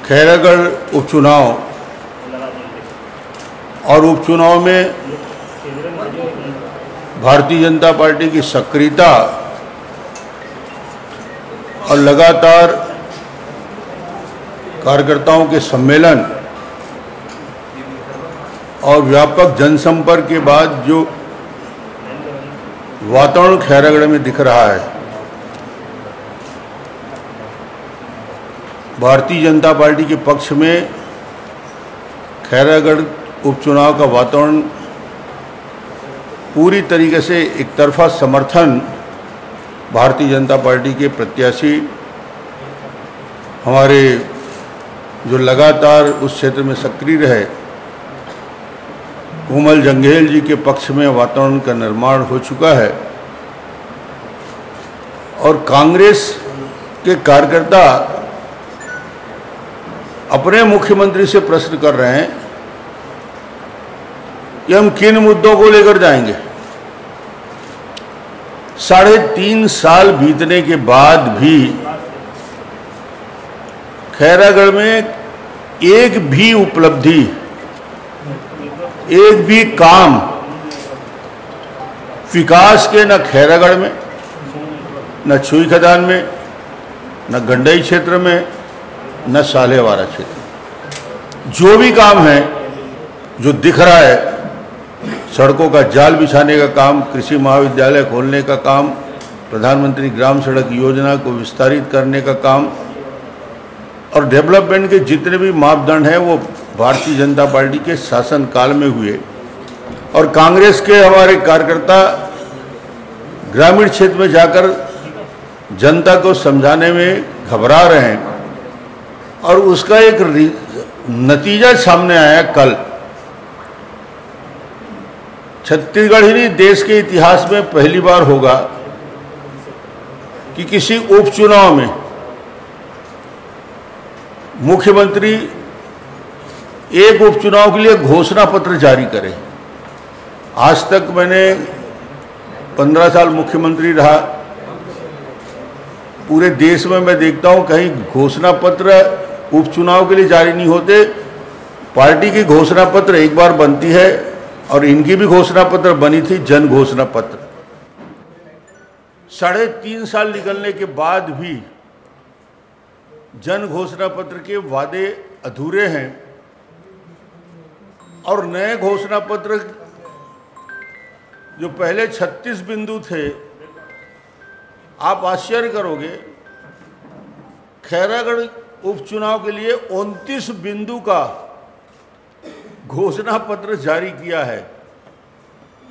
खैरागढ़ उपचुनाव और उपचुनाव में भारतीय जनता पार्टी की सक्रियता और लगातार कार्यकर्ताओं के सम्मेलन और व्यापक जनसंपर्क के बाद जो वातावरण खैरागढ़ में दिख रहा है, भारतीय जनता पार्टी के पक्ष में खैरागढ़ उपचुनाव का वातावरण पूरी तरीके से एक तरफा समर्थन भारतीय जनता पार्टी के प्रत्याशी हमारे जो लगातार उस क्षेत्र में सक्रिय रहे कोमल जंघेल जी के पक्ष में वातावरण का निर्माण हो चुका है। और कांग्रेस के कार्यकर्ता अपने मुख्यमंत्री से प्रश्न कर रहे हैं कि हम किन मुद्दों को लेकर जाएंगे। 3.5 साल बीतने के बाद भी खैरागढ़ में एक भी उपलब्धि, एक भी काम विकास के न खैरागढ़ में, न छुई खदान में, न गंडई क्षेत्र में, न सालेवाड़ा क्षेत्र। जो भी काम है जो दिख रहा है, सड़कों का जाल बिछाने का काम, कृषि महाविद्यालय खोलने का काम, प्रधानमंत्री ग्राम सड़क योजना को विस्तारित करने का काम और डेवलपमेंट के जितने भी मापदंड हैं वो भारतीय जनता पार्टी के शासनकाल में हुए। और कांग्रेस के हमारे कार्यकर्ता ग्रामीण क्षेत्र में जाकर जनता को समझाने में घबरा रहे हैं और उसका एक नतीजा सामने आया कल। छत्तीसगढ़ ही नहीं, देश के इतिहास में पहली बार होगा कि किसी उपचुनाव में मुख्यमंत्री एक उपचुनाव के लिए घोषणा पत्र जारी करे। आज तक मैंने 15 साल मुख्यमंत्री रहा, पूरे देश में मैं देखता हूं कहीं घोषणा पत्र उपचुनाव के लिए जारी नहीं होते। पार्टी की घोषणा पत्र एक बार बनती है और इनकी भी घोषणा पत्र बनी थी, जन घोषणा पत्र। 3.5 साल निकलने के बाद भी जन घोषणा पत्र के वादे अधूरे हैं और नए घोषणा पत्र जो पहले 36 बिंदु थे, आप आश्चर्य करोगे, खैरागढ़ उपचुनाव के लिए 29 बिंदु का घोषणा पत्र जारी किया है।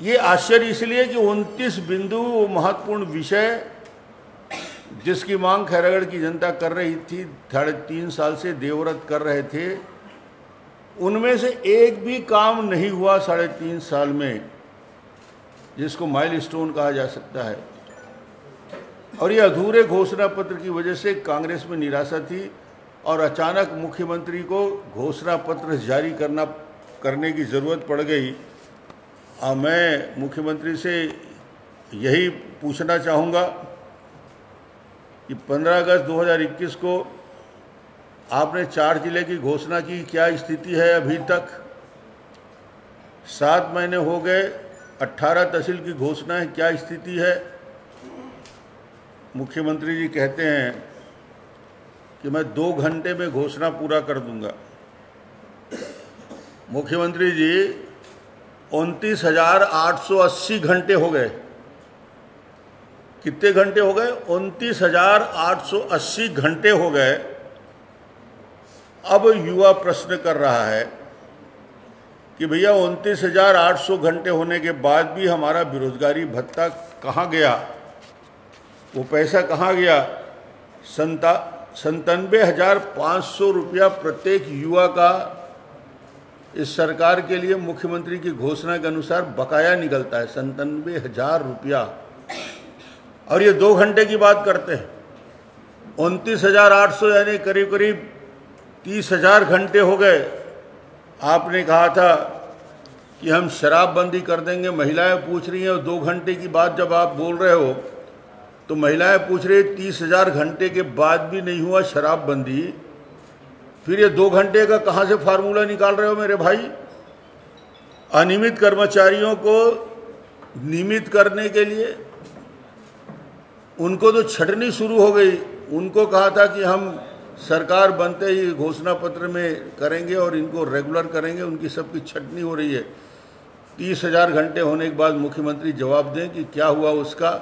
ये आश्चर्य इसलिए कि 29 बिंदु महत्वपूर्ण विषय जिसकी मांग खैरागढ़ की जनता कर रही थी, 3.5 साल से देवव्रत कर रहे थे, उनमें से एक भी काम नहीं हुआ 3.5 साल में, जिसको माइलस्टोन कहा जा सकता है। और ये अधूरे घोषणा पत्र की वजह से कांग्रेस में निराशा थी और अचानक मुख्यमंत्री को घोषणा पत्र जारी करने की ज़रूरत पड़ गई। मैं मुख्यमंत्री से यही पूछना चाहूँगा कि 15 अगस्त 2021 को आपने 4 जिले की घोषणा की, क्या स्थिति है अभी तक? 7 महीने हो गए, 18 तहसील की घोषणा है, क्या स्थिति है? मुख्यमंत्री जी कहते हैं कि मैं 2 घंटे में घोषणा पूरा कर दूंगा। मुख्यमंत्री जी 29,880 घंटे हो गए। कितने घंटे हो गए? 29,880 घंटे हो गए। अब युवा प्रश्न कर रहा है कि भैया 29,800 घंटे होने के बाद भी हमारा बेरोजगारी भत्ता कहाँ गया? वो पैसा कहाँ गया? 97,500 रुपया प्रत्येक युवा का इस सरकार के लिए मुख्यमंत्री की घोषणा के अनुसार बकाया निकलता है, 97,000 रुपया। और ये 2 घंटे की बात करते हैं। 29,800 यानी करीब करीब 30,000 घंटे हो गए। आपने कहा था कि हम शराबबंदी कर देंगे, महिलाएं पूछ रही हैं, और 2 घंटे की बात जब आप बोल रहे हो तो महिलाएं पूछ रही 30,000 घंटे के बाद भी नहीं हुआ शराबबंदी, फिर ये 2 घंटे का कहाँ से फार्मूला निकाल रहे हो मेरे भाई? अनियमित कर्मचारियों को नियमित करने के लिए उनको तो छटनी शुरू हो गई। उनको कहा था कि हम सरकार बनते ही घोषणा पत्र में करेंगे और इनको रेगुलर करेंगे, उनकी सबकी छटनी हो रही है। 30,000 घंटे होने के बाद मुख्यमंत्री जवाब दें कि क्या हुआ उसका।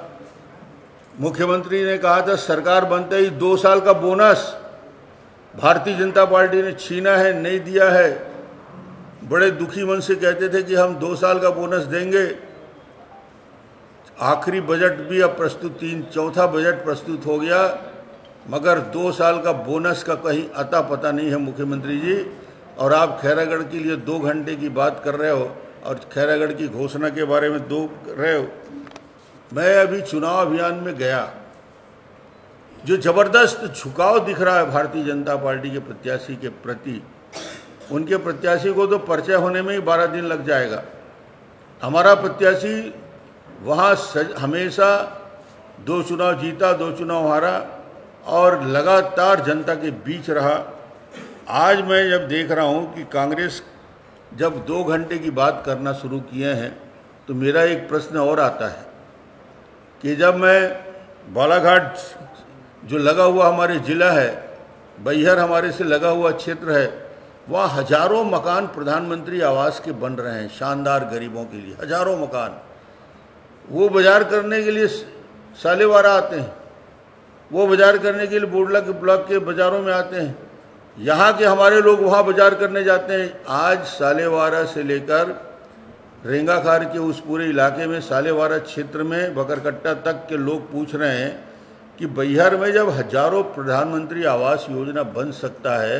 मुख्यमंत्री ने कहा था सरकार बनते ही 2 साल का बोनस भारतीय जनता पार्टी ने छीना है, नहीं दिया है। बड़े दुखी मन से कहते थे कि हम 2 साल का बोनस देंगे। आखिरी बजट भी अब प्रस्तुत, चौथा बजट प्रस्तुत हो गया, मगर 2 साल का बोनस का कहीं अता पता नहीं है मुख्यमंत्री जी। और आप खैरागढ़ के लिए 2 घंटे की बात कर रहे हो और खैरागढ़ की घोषणा के बारे में कर रहे हो। मैं अभी चुनाव अभियान में गया, जो जबरदस्त झुकाव दिख रहा है भारतीय जनता पार्टी के प्रत्याशी के प्रति। उनके प्रत्याशी को तो परिचय होने में ही 12 दिन लग जाएगा। हमारा प्रत्याशी वहाँ हमेशा 2 चुनाव जीता, 2 चुनाव हारा और लगातार जनता के बीच रहा। आज मैं जब देख रहा हूँ कि कांग्रेस जब 2 घंटे की बात करना शुरू किए हैं, तो मेरा एक प्रश्न और आता है कि जब मैं बालाघाट जो लगा हुआ हमारे ज़िला है, बैहर हमारे से लगा हुआ क्षेत्र है, वहाँ हजारों मकान प्रधानमंत्री आवास के बन रहे हैं शानदार गरीबों के लिए, हजारों मकान। वो बाजार करने के लिए सालेवारा आते हैं, वो बाजार करने के लिए बोडला के ब्लॉक के बाज़ारों में आते हैं। यहाँ के हमारे लोग वहाँ बाजार करने जाते हैं। आज सालेवारा से लेकर रेंगाखार के उस पूरे इलाके में, सालेवारा क्षेत्र में बकरकट्टा तक के लोग पूछ रहे हैं कि बैहर में जब हजारों प्रधानमंत्री आवास योजना बन सकता है,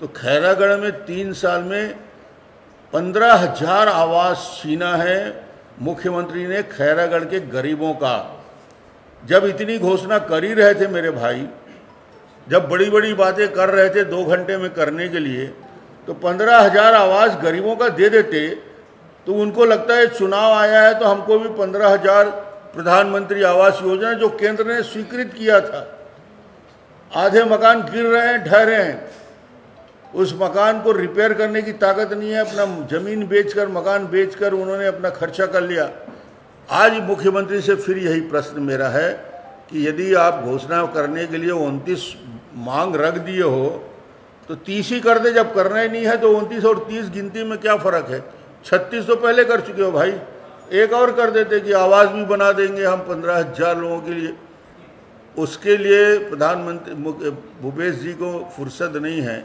तो खैरागढ़ में 3 साल में 15,000 आवास छीना है मुख्यमंत्री ने खैरागढ़ के गरीबों का। जब इतनी घोषणा कर ही रहे थे मेरे भाई, जब बड़ी बड़ी बातें कर रहे थे 2 घंटे में करने के लिए, तो 15,000 आवास गरीबों का दे देते। तो उनको लगता है चुनाव आया है तो हमको भी 15,000 प्रधानमंत्री आवास योजना जो केंद्र ने स्वीकृत किया था। आधे मकान गिर रहे हैं, ढह रहे हैं, उस मकान को रिपेयर करने की ताकत नहीं है। अपना ज़मीन बेचकर, मकान बेचकर उन्होंने अपना खर्चा कर लिया। आज मुख्यमंत्री से फिर यही प्रश्न मेरा है कि यदि आप घोषणा करने के लिए 29 मांग रख दिए हो तो 30 ही कर दे। जब करना ही नहीं है तो 29 और 30 गिनती में क्या फ़र्क है? 36 तो पहले कर चुके हो भाई, एक और कर देते कि आवास भी बना देंगे हम 15,000 लोगों के लिए। उसके लिए प्रधानमंत्री भूपेश जी को फुर्सत नहीं है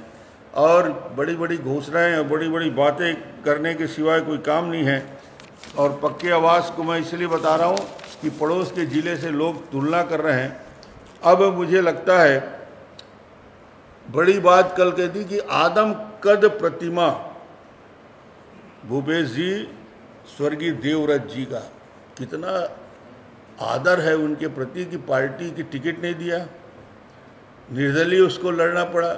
और बड़ी बड़ी घोषणाएं और बड़ी बड़ी बातें करने के सिवाय कोई काम नहीं है। और पक्के आवास को मैं इसलिए बता रहा हूँ कि पड़ोस के ज़िले से लोग तुलना कर रहे हैं। अब मुझे लगता है बड़ी बात कल कह दी कि आदम कद प्रतिमा भूपेश जी, स्वर्गीय देवव्रत जी का कितना आदर है उनके प्रति कि पार्टी की टिकट नहीं दिया, निर्दलीय उसको लड़ना पड़ा।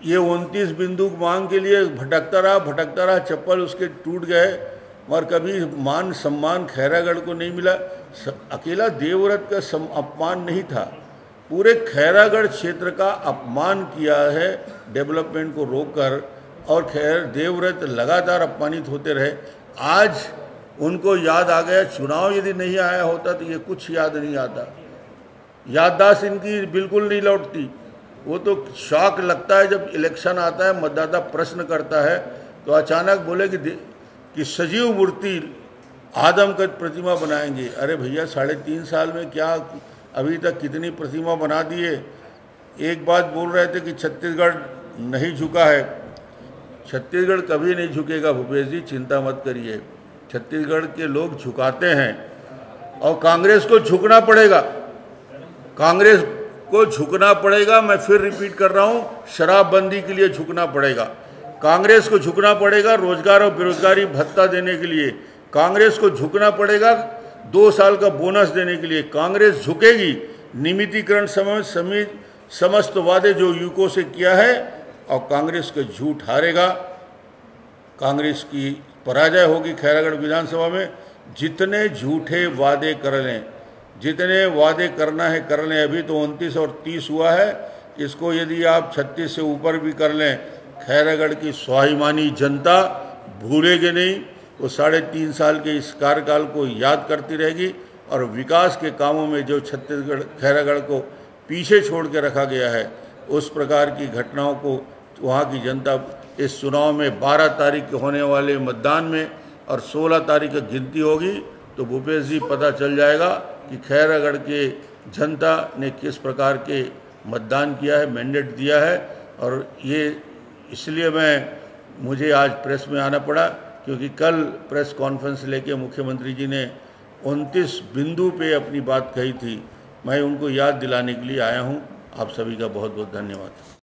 ये 29 बिंदु मांग के लिए भटकता रहा, चप्पल उसके टूट गए, और कभी मान सम्मान खैरागढ़ को नहीं मिला। अकेला देवव्रत का अपमान नहीं था, पूरे खैरागढ़ क्षेत्र का अपमान किया है डेवलपमेंट को रोककर। और खैर देवव्रत लगातार अपमानित होते रहे। आज उनको याद आ गया, चुनाव यदि नहीं आया होता तो ये कुछ याद नहीं आता। याददाश्त इनकी बिल्कुल नहीं लौटती। वो तो शौक लगता है जब इलेक्शन आता है, मतदाता प्रश्न करता है तो अचानक बोले कि सजीव मूर्ति आदम का प्रतिमा बनाएंगे। अरे भैया 3.5 साल में क्या अभी तक कितनी प्रतिमा बना दिए। एक बात बोल रहे थे कि छत्तीसगढ़ नहीं झुका है। छत्तीसगढ़ कभी नहीं झुकेगा भूपेश जी, चिंता मत करिए। छत्तीसगढ़ के लोग झुकाते हैं और कांग्रेस को झुकना पड़ेगा, कांग्रेस को झुकना पड़ेगा। मैं फिर रिपीट कर रहा हूँ, शराबबंदी के लिए झुकना पड़ेगा, कांग्रेस को झुकना पड़ेगा। रोजगार और बेरोजगारी भत्ता देने के लिए कांग्रेस को झुकना पड़ेगा। 2 साल का बोनस देने के लिए कांग्रेस झुकेगी। नियमितीकरण समेत समस्त वादे जो यूको से किया है, और कांग्रेस का झूठ हारेगा। कांग्रेस की पराजय होगी खैरागढ़ विधानसभा में। जितने झूठे वादे कर लें, जितने वादे करना है कर लें। अभी तो 29 और 30 हुआ है, इसको यदि आप 36 से ऊपर भी कर लें, खैरागढ़ की स्वाभिमानी जनता भूलेगी नहीं। वो 3.5 साल के इस कार्यकाल को याद करती रहेगी और विकास के कामों में जो छत्तीसगढ़ खैरागढ़ को पीछे छोड़ के रखा गया है, उस प्रकार की घटनाओं को वहाँ की जनता इस चुनाव में 12 तारीख के होने वाले मतदान में और 16 तारीख की गिनती होगी तो भूपेश जी पता चल जाएगा कि खैरागढ़ के जनता ने किस प्रकार के मतदान किया है, मैंडेट दिया है। और ये इसलिए मुझे आज प्रेस में आना पड़ा क्योंकि कल प्रेस कॉन्फ्रेंस लेके मुख्यमंत्री जी ने 29 बिंदु पे अपनी बात कही थी। मैं उनको याद दिलाने के लिए आया हूँ। आप सभी का बहुत बहुत धन्यवाद।